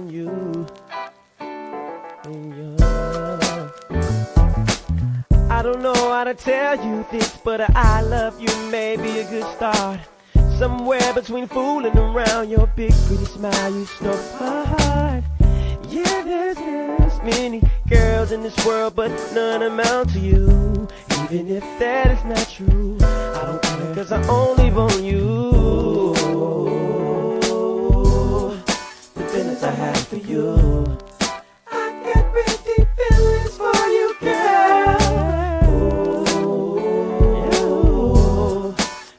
on you. I don't know how to tell you this, but I love you may be a good start. Somewhere between fooling around your big pretty smile, you stole my heart. Yeah, there's this many girls in this world, but none amount to you. Even if that is not true, I don't care, 'cause I only want you. The feelings I have for you, I got real deep feelings for you, girl.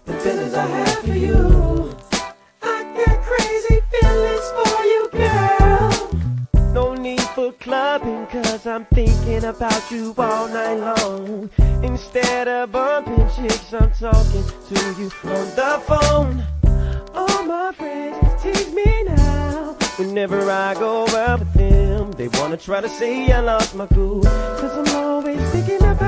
The feelings I have for you, I got crazy feelings for you, girl. No need for clubbing, 'cause I'm thinking about you all night long. Instead of bumping chicks, I'm talking to you on the phone. All my friends tease me now. Whenever I go out with them, they wanna try to say I lost my cool, 'cause I'm always thinking about